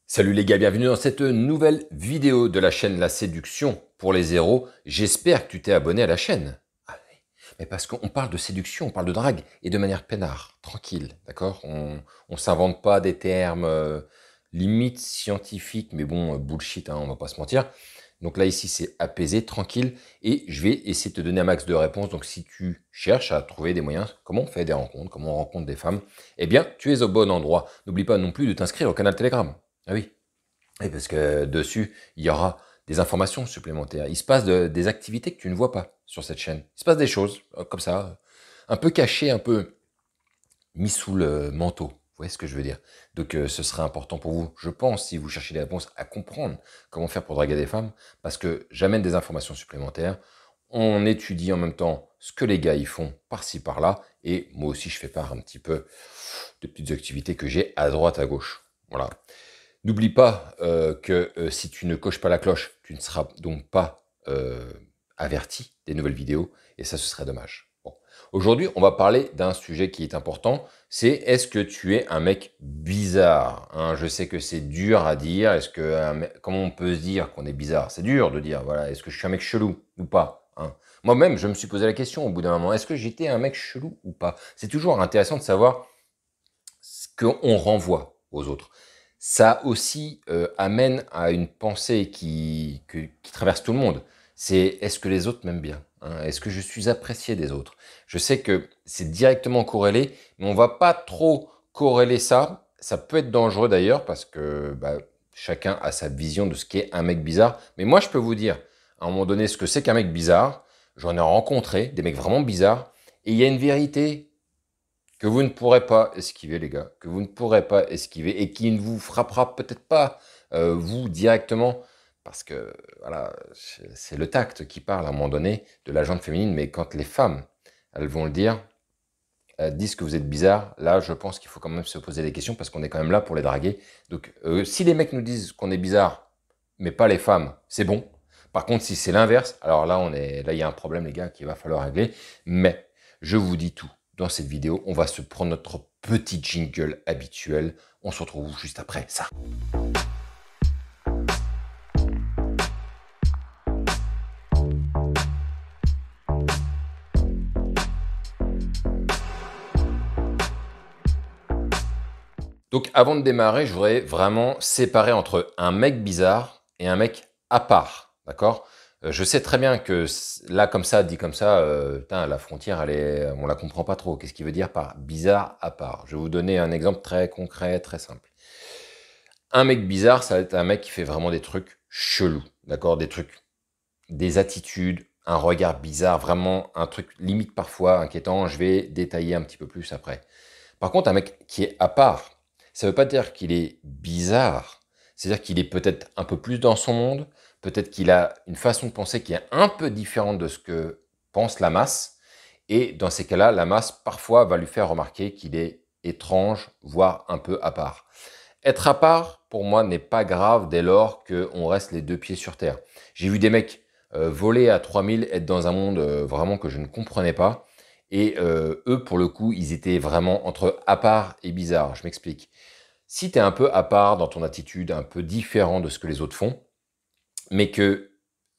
Salut les gars, bienvenue dans cette nouvelle vidéo de la chaîne La Séduction pour les zéros. J'espère que tu t'es abonné à la chaîne. Ah oui, mais parce qu'on parle de séduction, on parle de drague et de manière peinard, tranquille, d'accord? On s'invente pas des termes limite scientifiques, mais bon, bullshit, hein, on va pas se mentir. Donc là ici c'est apaisé, tranquille, et je vais essayer de te donner un max de réponses. Donc si tu cherches à trouver des moyens, comment on fait des rencontres, comment on rencontre des femmes, eh bien tu es au bon endroit. N'oublie pas non plus de t'inscrire au canal Telegram. Ah oui. Et parce que dessus, il y aura des informations supplémentaires. Il se passe des activités que tu ne vois pas sur cette chaîne. Il se passe des choses comme ça, un peu cachées, un peu mis sous le manteau. Vous voyez ce que je veux dire? Donc ce serait important pour vous, je pense, si vous cherchez des réponses, à comprendre comment faire pour draguer des femmes, parce que j'amène des informations supplémentaires. On étudie en même temps ce que les gars y font par-ci par-là, et moi aussi je fais part un petit peu de petites activités que j'ai à droite, à gauche. Voilà. N'oublie pas que si tu ne coches pas la cloche, tu ne seras donc pas averti des nouvelles vidéos, et ça, ce serait dommage. Bon. Aujourd'hui, on va parler d'un sujet qui est important, c'est est-ce que tu es un mec bizarre, hein? Je sais que c'est dur à dire, comment on peut se dire qu'on est bizarre? C'est dur de dire, voilà, est-ce que je suis un mec chelou ou pas, hein? Moi-même, je me suis posé la question au bout d'un moment, est-ce que j'étais un mec chelou ou pas? C'est toujours intéressant de savoir ce qu'on renvoie aux autres. Ça aussi amène à une pensée qui traverse tout le monde. C'est est-ce que les autres m'aiment bien, hein? Est-ce que je suis apprécié des autres? Je sais que c'est directement corrélé, mais on va pas trop corréler ça. Ça peut être dangereux d'ailleurs parce que chacun a sa vision de ce qu'est un mec bizarre. Mais moi, je peux vous dire à un moment donné ce que c'est qu'un mec bizarre. J'en ai rencontré des mecs vraiment bizarres. Et il y a une vérité que vous ne pourrez pas esquiver, les gars, que vous ne pourrez pas esquiver et qui ne vous frappera peut-être pas, vous, directement, parce que, voilà, c'est le tact qui parle à un moment donné de la gente féminine, mais quand les femmes, elles vont le dire, elles disent que vous êtes bizarre, là, je pense qu'il faut quand même se poser des questions parce qu'on est quand même là pour les draguer. Donc, si les mecs nous disent qu'on est bizarre, mais pas les femmes, c'est bon. Par contre, si c'est l'inverse, alors là, là, il y a un problème, les gars, qu'il va falloir régler. Mais je vous dis tout. Dans cette vidéo, on va se prendre notre petit jingle habituel. On se retrouve juste après ça. Donc, avant de démarrer, je voudrais vraiment séparer entre un mec bizarre et un mec à part. D'accord? Je sais très bien que là, comme ça, dit comme ça, putain, la frontière, on la comprend pas trop. Qu'est-ce qu'il veut dire par bizarre à part? Je vais vous donner un exemple très concret, très simple. Un mec bizarre, ça va être un mec qui fait vraiment des trucs chelous. D'accord? Des trucs, des attitudes, un regard bizarre, vraiment un truc limite parfois inquiétant. Je vais détailler un petit peu plus après. Par contre, un mec qui est à part, ça ne veut pas dire qu'il est bizarre. C'est-à-dire qu'il est peut-être un peu plus dans son monde, peut-être qu'il a une façon de penser qui est un peu différente de ce que pense la masse. Et dans ces cas-là, la masse, parfois, va lui faire remarquer qu'il est étrange, voire un peu à part. Être à part, pour moi, n'est pas grave dès lors qu'on reste les deux pieds sur terre. J'ai vu des mecs voler à 3000, être dans un monde vraiment que je ne comprenais pas. Et eux, pour le coup, ils étaient vraiment entre à part et bizarre. Je m'explique. Si tu es un peu à part dans ton attitude, un peu différent de ce que les autres font, mais que,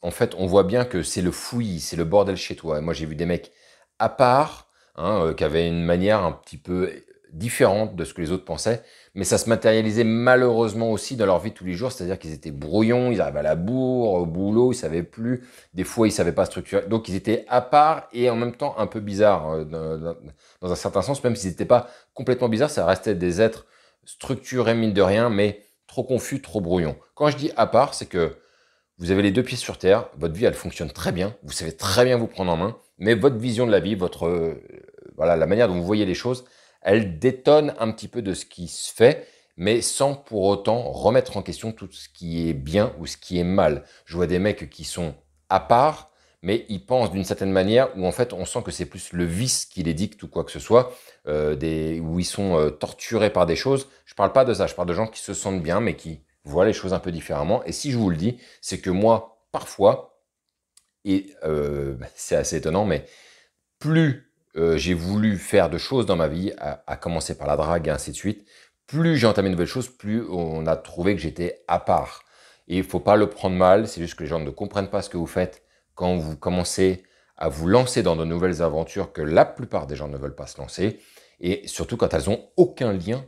en fait, on voit bien que c'est le fouillis, c'est le bordel chez toi. Moi, j'ai vu des mecs à part, hein, qui avaient une manière un petit peu différente de ce que les autres pensaient, mais ça se matérialisait malheureusement aussi dans leur vie de tous les jours, c'est-à-dire qu'ils étaient brouillons, ils arrivaient à la bourre, au boulot, ils savaient plus, des fois ils savaient pas structurer, donc ils étaient à part et en même temps un peu bizarres, dans un certain sens, même s'ils n'étaient pas complètement bizarres, ça restait des êtres structurés mine de rien, mais trop confus, trop brouillons. Quand je dis à part, c'est que vous avez les deux pieds sur terre, votre vie elle fonctionne très bien, vous savez très bien vous prendre en main, mais votre vision de la vie, voilà, la manière dont vous voyez les choses, elle détonne un petit peu de ce qui se fait, mais sans pour autant remettre en question tout ce qui est bien ou ce qui est mal. Je vois des mecs qui sont à part, mais ils pensent d'une certaine manière où en fait on sent que c'est plus le vice qui les dicte ou quoi que ce soit, où ils sont torturés par des choses. Je parle pas de ça, je parle de gens qui se sentent bien, mais qui voient les choses un peu différemment. Et si je vous le dis, c'est que moi, parfois, et c'est assez étonnant, mais plus j'ai voulu faire de choses dans ma vie, à commencer par la drague et ainsi de suite, plus j'ai entamé de nouvelles choses, plus on a trouvé que j'étais à part. Et il ne faut pas le prendre mal, c'est juste que les gens ne comprennent pas ce que vous faites quand vous commencez à vous lancer dans de nouvelles aventures que la plupart des gens ne veulent pas se lancer. Et surtout quand elles n'ont aucun lien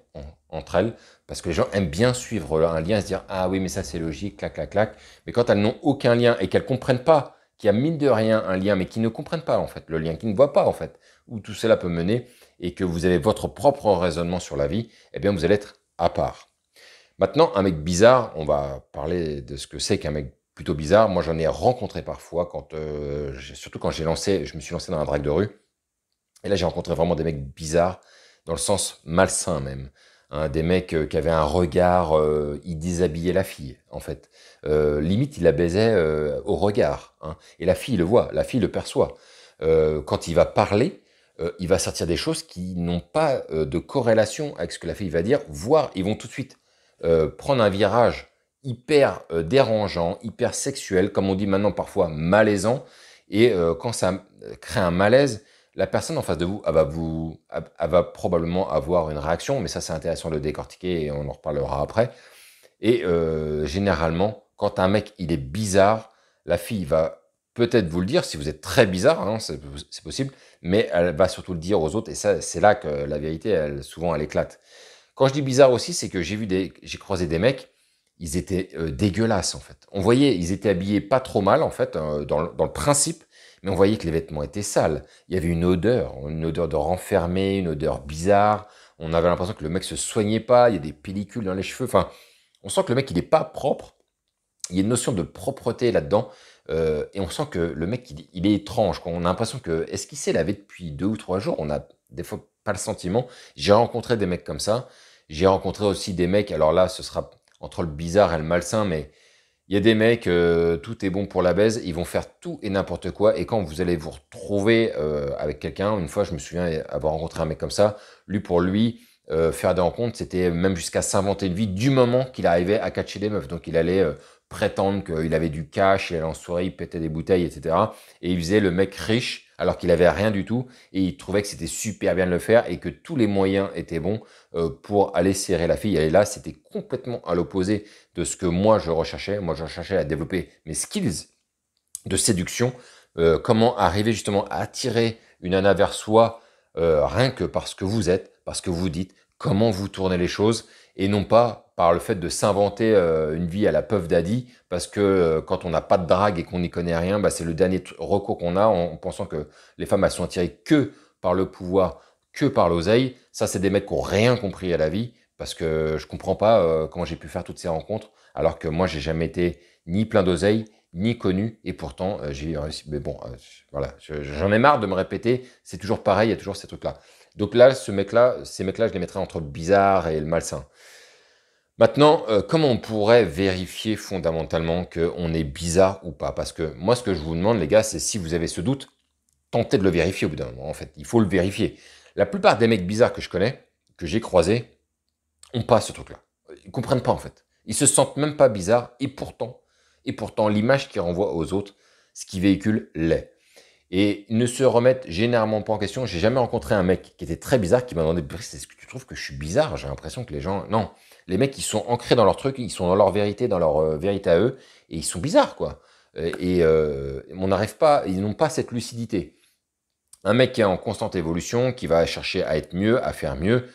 entre elles, parce que les gens aiment bien suivre un lien et se dire « Ah oui, mais ça c'est logique, clac, clac, clac ». Mais quand elles n'ont aucun lien et qu'elles ne comprennent pas qu'il y a mine de rien un lien, mais qui ne comprennent pas en fait le lien, qui ne voient pas en fait où tout cela peut mener, et que vous avez votre propre raisonnement sur la vie, eh bien vous allez être à part. Maintenant, un mec bizarre, on va parler de ce que c'est qu'un mec plutôt bizarre. Moi, j'en ai rencontré parfois, surtout quand je me suis lancé dans la drague de rue. Et là, j'ai rencontré vraiment des mecs bizarres, dans le sens malsain même. Hein, des mecs qui avaient un regard, ils déshabillaient la fille, en fait. Limite, ils la baisaient au regard. Hein. Et la fille le voit, la fille le perçoit. Quand il va parler, il va sortir des choses qui n'ont pas de corrélation avec ce que la fille va dire, voire ils vont tout de suite prendre un virage hyper dérangeant, hyper sexuel, comme on dit maintenant parfois malaisant, et quand ça crée un malaise, la personne en face de vous, elle va probablement avoir une réaction, mais ça c'est intéressant de le décortiquer et on en reparlera après. Et généralement, quand un mec il est bizarre, la fille va peut-être vous le dire, si vous êtes très bizarre, hein, c'est possible, mais elle va surtout le dire aux autres, et ça c'est là que la vérité, souvent elle éclate. Quand je dis bizarre aussi, c'est que j'ai croisé des mecs, ils étaient dégueulasses en fait. On voyait, ils étaient habillés pas trop mal en fait, dans le principe, mais on voyait que les vêtements étaient sales. Il y avait une odeur de renfermé, une odeur bizarre. On avait l'impression que le mec se soignait pas, il y a des pellicules dans les cheveux. Enfin, on sent que le mec il est pas propre. Il y a une notion de propreté là-dedans. Et on sent que le mec il est étrange. On a l'impression que, est-ce qu'il s'est lavé depuis 2 ou 3 jours? On a des fois pas le sentiment. J'ai rencontré des mecs comme ça. J'ai rencontré aussi des mecs, alors là, ce sera entre le bizarre et le malsain, mais il y a des mecs, tout est bon pour la baise, ils vont faire tout et n'importe quoi, et quand vous allez vous retrouver avec quelqu'un, une fois, je me souviens avoir rencontré un mec comme ça, pour lui, faire des rencontres, c'était même jusqu'à s'inventer une vie du moment qu'il arrivait à catcher des meufs. Donc il allait prétendre qu'il avait du cash, il allait en soirée, il pétait des bouteilles, etc. Et il faisait le mec riche, alors qu'il avait rien du tout, et il trouvait que c'était super bien de le faire, et que tous les moyens étaient bons pour aller serrer la fille. Et là, c'était complètement à l'opposé de ce que moi je recherchais. Moi, je recherchais à développer mes skills de séduction, comment arriver justement à attirer une nana vers soi, rien que parce que vous êtes, parce que vous dites, comment vous tournez les choses, et non pas par le fait de s'inventer une vie à la Puff Daddy, parce que quand on n'a pas de drague et qu'on n'y connaît rien, bah, c'est le dernier recours qu'on a en pensant que les femmes elles sont attirées que par le pouvoir, que par l'oseille. Ça, c'est des mecs qui n'ont rien compris à la vie, parce que je comprends pas comment j'ai pu faire toutes ces rencontres, alors que moi, j'ai jamais été ni plein d'oseille, ni connu, et pourtant j'ai réussi. Mais bon, voilà, j'en ai marre de me répéter, c'est toujours pareil, il y a toujours ces trucs-là. Donc là, ces mecs-là, je les mettrais entre le bizarre et le malsain. Maintenant, comment on pourrait vérifier fondamentalement qu'on est bizarre ou pas? Parce que moi, ce que je vous demande, les gars, c'est si vous avez ce doute, tentez de le vérifier au bout d'un moment, en fait. Il faut le vérifier. La plupart des mecs bizarres que je connais, que j'ai croisés, ont pas ce truc-là. Ils comprennent pas, en fait. Ils se sentent même pas bizarres, et pourtant, l'image qu'ils renvoient aux autres, ce qu'ils véhiculent, l'est. Et ils ne se remettent généralement pas en question. J'ai jamais rencontré un mec qui était très bizarre qui m'a demandé, Brice, est-ce que tu trouves que je suis bizarre? J'ai l'impression que les gens... Non, les mecs, ils sont ancrés dans leur truc, ils sont dans leur vérité, dans leur vérité à eux, et ils sont bizarres, quoi. On n'arrive pas, ils n'ont pas cette lucidité. Un mec qui est en constante évolution, qui va chercher à être mieux, à faire mieux,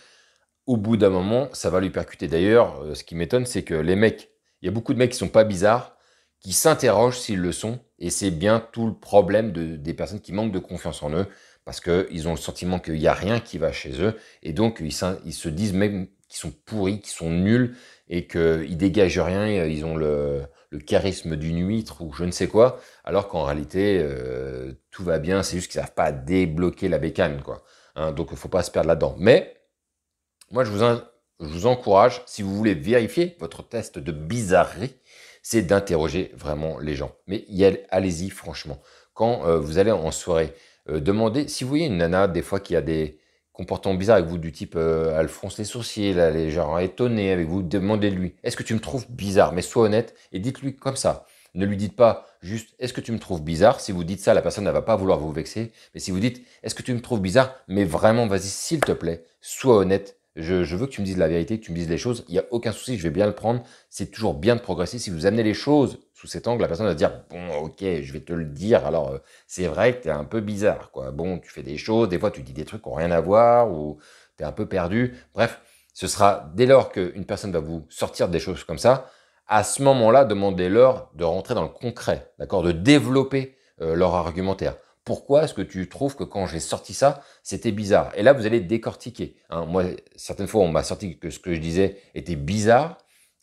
au bout d'un moment, ça va lui percuter. D'ailleurs, ce qui m'étonne, c'est que les mecs, il y a beaucoup de mecs qui sont pas bizarres, qui s'interrogent s'ils le sont, et c'est bien tout le problème des personnes qui manquent de confiance en eux, parce qu'ils ont le sentiment qu'il n'y a rien qui va chez eux, et donc ils se disent même qu'ils sont pourris, qu'ils sont nuls, et qu'ils dégagent rien, et ils ont le charisme d'une huître ou je ne sais quoi, alors qu'en réalité, tout va bien, c'est juste qu'ils ne savent pas débloquer la bécane, quoi. Hein, donc il ne faut pas se perdre là-dedans. Mais moi, je vous encourage, si vous voulez vérifier votre test de bizarrerie, c'est d'interroger vraiment les gens. Mais allez-y, franchement. Quand vous allez en soirée, demandez, si vous voyez une nana, des fois, qui a des comportements bizarres avec vous, du type, elle fronce les sourcils, elle est genre étonnée avec vous, demandez-lui, est-ce que tu me trouves bizarre? Mais sois honnête et dites-lui comme ça. Ne lui dites pas juste, est-ce que tu me trouves bizarre? Si vous dites ça, la personne ne va pas vouloir vous vexer. Mais si vous dites, est-ce que tu me trouves bizarre? Mais vraiment, vas-y, s'il te plaît, sois honnête. Je veux que tu me dises la vérité, que tu me dises les choses. Il n'y a aucun souci, je vais bien le prendre. C'est toujours bien de progresser. Si vous amenez les choses sous cet angle, la personne va se dire, bon, ok, je vais te le dire. Alors, c'est vrai que tu es un peu bizarre, quoi. Bon, tu fais des choses, des fois tu dis des trucs qui n'ont rien à voir ou tu es un peu perdu. Bref, ce sera dès lors qu'une personne va vous sortir des choses comme ça, à ce moment-là, demandez-leur de rentrer dans le concret, d'accord, de développer leur argumentaire. Pourquoi est-ce que tu trouves que quand j'ai sorti ça, c'était bizarre? Et là, vous allez décortiquer. Hein. Moi, certaines fois, on m'a sorti que ce que je disais était bizarre.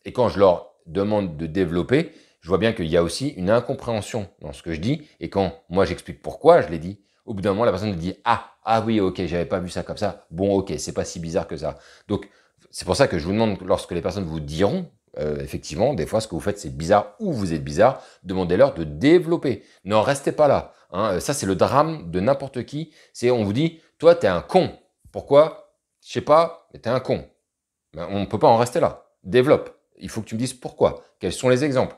Et quand je leur demande de développer, je vois bien qu'il y a aussi une incompréhension dans ce que je dis. Et quand moi, j'explique pourquoi je l'ai dit, au bout d'un moment, la personne me dit « Ah oui, ok, j'avais pas vu ça comme ça. Bon, ok, c'est pas si bizarre que ça. » Donc, c'est pour ça que je vous demande, lorsque les personnes vous diront, effectivement, des fois, ce que vous faites, c'est bizarre ou vous êtes bizarre, demandez-leur de développer. N'en restez pas là. Hein. Ça, c'est le drame de n'importe qui. C'est on vous dit, toi, t'es un con. Pourquoi? Je sais pas, mais t'es un con. Ben, on ne peut pas en rester là. Développe. Il faut que tu me dises pourquoi. Quels sont les exemples?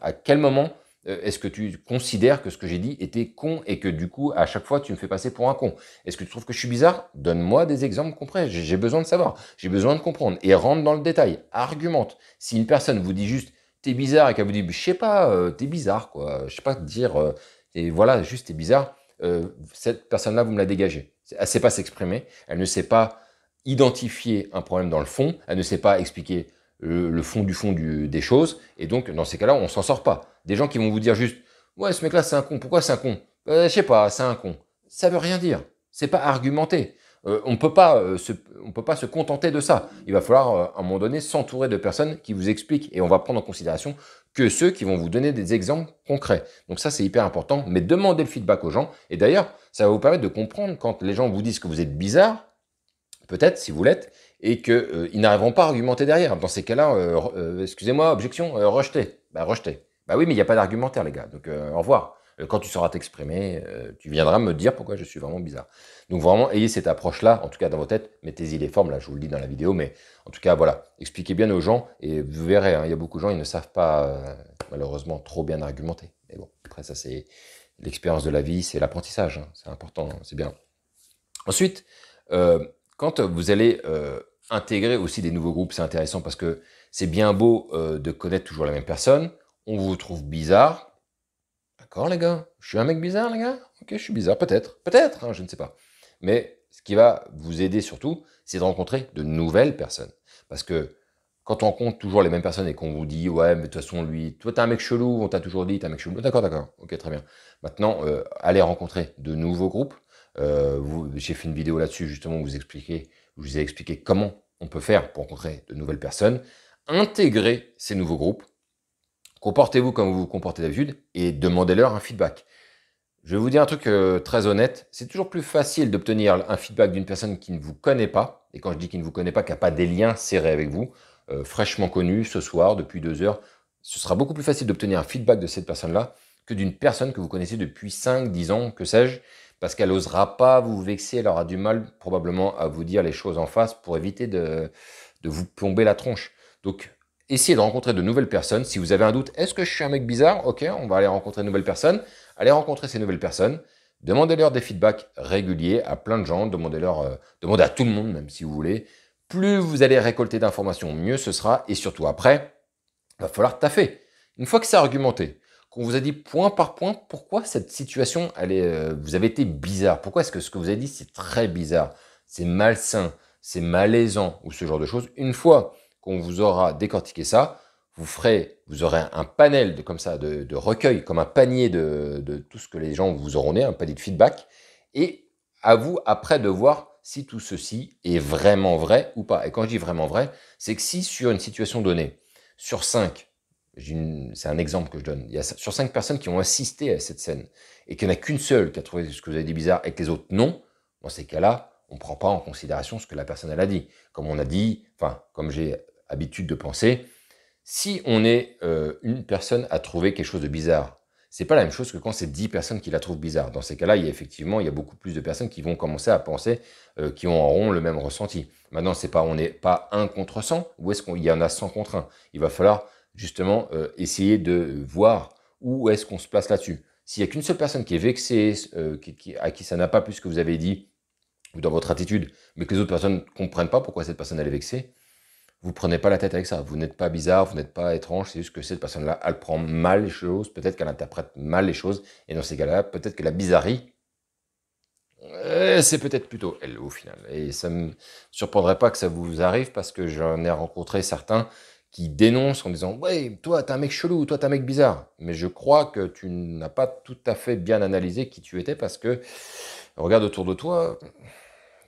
À quel moment est-ce que tu considères que ce que j'ai dit était con et que du coup, à chaque fois, tu me fais passer pour un con? Est-ce que tu trouves que je suis bizarre? Donne-moi des exemples concrets. J'ai besoin de savoir. J'ai besoin de comprendre. Et rentre dans le détail. Argumente. Si une personne vous dit juste, t'es bizarre et qu'elle vous dit, je sais pas, t'es bizarre, quoi. Je sais pas te dire, et voilà, juste t'es bizarre. Cette personne-là, vous me la dégagez. Elle ne sait pas s'exprimer. Elle ne sait pas identifier un problème dans le fond. Elle ne sait pas expliquer le fond des choses. Et donc, dans ces cas-là, on s'en sort pas. Des gens qui vont vous dire juste, ouais, ce mec-là, c'est un con. Pourquoi c'est un con? Je sais pas, c'est un con. Ça veut rien dire. C'est pas argumenté. On peut pas se contenter de ça. Il va falloir, à un moment donné, s'entourer de personnes qui vous expliquent. Et on va prendre en considération que ceux qui vont vous donner des exemples concrets. Donc ça, c'est hyper important. Mais demandez le feedback aux gens. Et d'ailleurs, ça va vous permettre de comprendre quand les gens vous disent que vous êtes bizarre, peut-être, si vous l'êtes, et qu'ils n'arriveront pas à argumenter derrière. Dans ces cas-là, excusez-moi, objection, rejeté. Bah, rejeté. Bah oui, mais il n'y a pas d'argumentaire, les gars. Donc, au revoir. Quand tu sauras t'exprimer, tu viendras me dire pourquoi je suis vraiment bizarre. Donc, vraiment, ayez cette approche-là, en tout cas dans vos têtes. Mettez-y les formes, là, je vous le dis dans la vidéo. Mais en tout cas, voilà. Expliquez bien aux gens. Et vous verrez, hein, il y a beaucoup de gens, ils ne savent pas, malheureusement, trop bien argumenter. Mais bon, après, ça, c'est l'expérience de la vie, c'est l'apprentissage. Hein. C'est important, c'est bien. Ensuite, quand vous allez intégrer aussi des nouveaux groupes, c'est intéressant parce que c'est bien beau de connaître toujours la même personne. On vous trouve bizarre. D'accord, les gars? Je suis un mec bizarre, les gars? Ok, je suis bizarre, peut-être. Peut-être, hein, je ne sais pas. Mais ce qui va vous aider surtout, c'est de rencontrer de nouvelles personnes. Parce que quand on rencontre toujours les mêmes personnes et qu'on vous dit, ouais, mais de toute façon, lui, toi, t'es un mec chelou, on t'a toujours dit, t'es un mec chelou. D'accord, d'accord, ok, très bien. Maintenant, allez rencontrer de nouveaux groupes. J'ai fait une vidéo là-dessus, justement, où je vous ai expliqué comment on peut faire pour rencontrer de nouvelles personnes. Intégrer ces nouveaux groupes. Comportez-vous comme vous vous comportez d'habitude et demandez-leur un feedback. Je vais vous dire un truc très honnête, c'est toujours plus facile d'obtenir un feedback d'une personne qui ne vous connaît pas, et quand je dis qui ne vous connaît pas, qui n'a pas des liens serrés avec vous, fraîchement connu ce soir, depuis 2 heures, ce sera beaucoup plus facile d'obtenir un feedback de cette personne-là que d'une personne que vous connaissez depuis 5, 10 ans, que sais-je, parce qu'elle n'osera pas vous vexer, elle aura du mal probablement à vous dire les choses en face pour éviter de vous plomber la tronche. Donc, essayez de rencontrer de nouvelles personnes. Si vous avez un doute, est-ce que je suis un mec bizarre? Ok, on va aller rencontrer de nouvelles personnes. Allez rencontrer ces nouvelles personnes. Demandez-leur des feedbacks réguliers à plein de gens. Demandez à tout le monde, même si vous voulez. Plus vous allez récolter d'informations, mieux ce sera. Et surtout après, il va falloir taffer. Une fois que c'est argumenté, qu'on vous a dit point par point pourquoi cette situation, vous avez été bizarre. Pourquoi est-ce que ce que vous avez dit, c'est très bizarre, c'est malsain, c'est malaisant ou ce genre de choses. Une fois qu'on vous aura décortiqué ça, vous aurez un panel de recueil, comme un panier de tout ce que les gens vous auront donné, un panier de feedback. Et à vous, après, de voir si tout ceci est vraiment vrai ou pas. Et quand je dis vraiment vrai, c'est que si sur une situation donnée, sur 5, c'est un exemple que je donne, il y a sur 5 personnes qui ont assisté à cette scène, et qu'il n'y en a qu'une seule qui a trouvé ce que vous avez dit bizarre et que les autres non, dans ces cas-là, on ne prend pas en considération ce que la personne elle a dit. Comme on a dit, enfin, comme j'ai habitude de penser, si on est une personne à trouver quelque chose de bizarre, c'est pas la même chose que quand c'est 10 personnes qui la trouvent bizarre. Dans ces cas-là, il y a beaucoup plus de personnes qui vont commencer à penser qui auront le même ressenti. Maintenant, on n'est pas 1 contre 100, ou est-ce qu'il y en a 100 contre 1? Il va falloir justement essayer de voir où est-ce qu'on se place là-dessus. S'il n'y a qu'une seule personne qui est vexée, à qui ça n'a pas plu ce que vous avez dit, ou dans votre attitude, mais que les autres personnes ne comprennent pas pourquoi cette personne elle est vexée, vous prenez pas la tête avec ça. Vous n'êtes pas bizarre, vous n'êtes pas étrange, c'est juste que cette personne-là, elle prend mal les choses, peut-être qu'elle interprète mal les choses, et dans ces cas-là, peut-être que la bizarrerie, c'est peut-être plutôt elle au final. Et ça me surprendrait pas que ça vous arrive parce que j'en ai rencontré certains qui dénoncent en disant ouais, toi t'es un mec chelou, toi t'es un mec bizarre. Mais je crois que tu n'as pas tout à fait bien analysé qui tu étais parce que regarde autour de toi,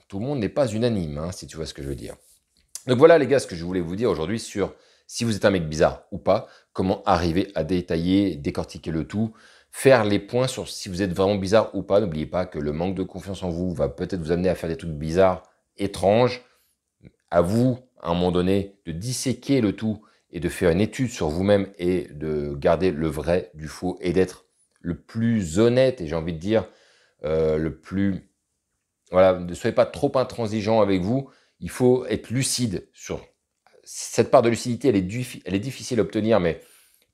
tout le monde n'est pas unanime, hein, si tu vois ce que je veux dire. Donc voilà les gars ce que je voulais vous dire aujourd'hui sur si vous êtes un mec bizarre ou pas, comment arriver à détailler, décortiquer le tout, faire les points sur si vous êtes vraiment bizarre ou pas. N'oubliez pas que le manque de confiance en vous va peut-être vous amener à faire des trucs bizarres, étranges. À vous, à un moment donné, de disséquer le tout et de faire une étude sur vous-même et de garder le vrai du faux et d'être le plus honnête et j'ai envie de dire le plus... Voilà, ne soyez pas trop intransigeant avec vous. Il faut être lucide sur cette part de lucidité, elle est difficile à obtenir, mais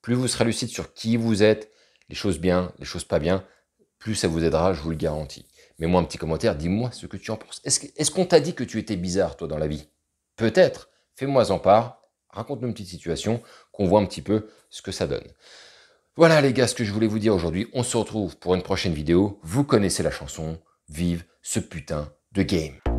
plus vous serez lucide sur qui vous êtes, les choses bien, les choses pas bien, plus ça vous aidera, je vous le garantis. Mets-moi un petit commentaire, dis-moi ce que tu en penses. Est-ce qu'on t'a dit que tu étais bizarre, toi, dans la vie? Peut-être. Fais-moi en part, raconte-nous une petite situation, qu'on voit un petit peu ce que ça donne. Voilà les gars, ce que je voulais vous dire aujourd'hui. On se retrouve pour une prochaine vidéo. Vous connaissez la chanson, vive ce putain de game.